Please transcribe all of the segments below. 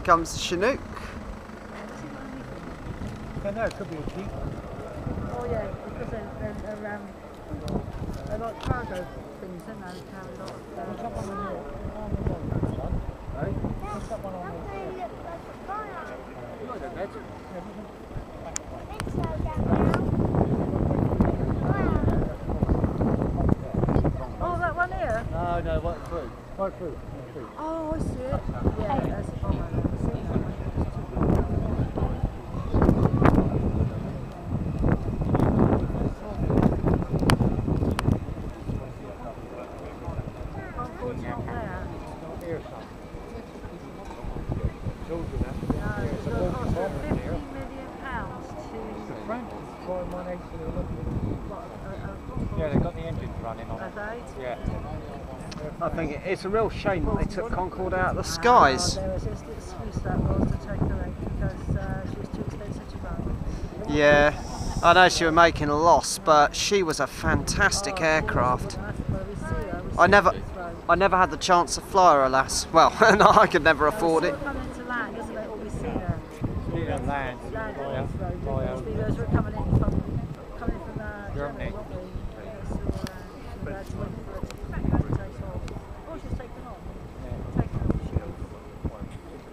comes the Chinook. I know, it could be a Jeep. Oh yeah, because they're like cargo things, aren't they? Carry a lot of... What's that one on the son? Hey? What's that one on the... Oh, that one here? No, right through. Right through. Oh, I see it. Yeah, that's the bomber. Yeah, they've got the engines running on it. Yeah. I think it's a real shame that they took Concorde out of the skies. There was this excuse that was to take her out because she was too expensive to run. Yeah, I know she was making a loss, but she was a fantastic aircraft. I never had the chance to fly her, alas. Well, no, I could never afford it. Coming to land, isn't it? Or we see her. See her land. Because we're coming from Germany.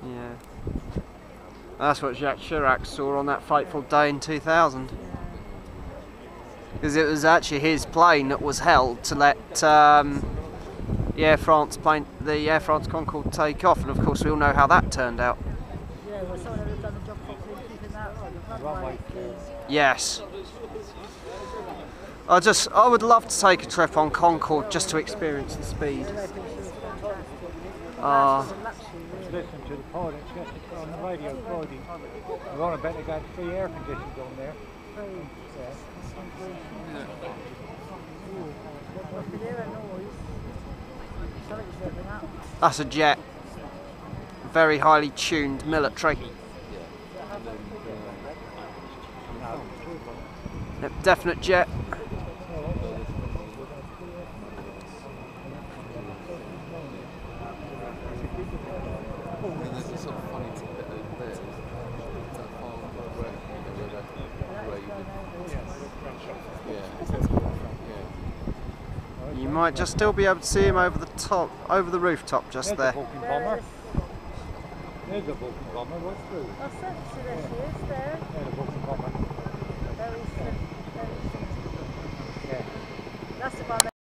Yeah. That's what Jacques Chirac saw on that fateful day in 2000. Because it was actually his plane that was held to let the Air France Concorde take off, and of course we all know how that turned out. Yeah, well, someone had done the job properly, keeping that on the runway. Yes. I would love to take a trip on Concorde just to experience the speed. Listen to the pilots on the radio Friday. We're on about to get 3 air conditions on there. That's a jet. Very highly tuned military. Yep, definite jet. You might just still be able to see him over the top, over the rooftop just there. There's a Vulcan bomber, what's through? Oh, so there she is, there. There's a Vulcan bomber. Very simple. Yeah. That's the one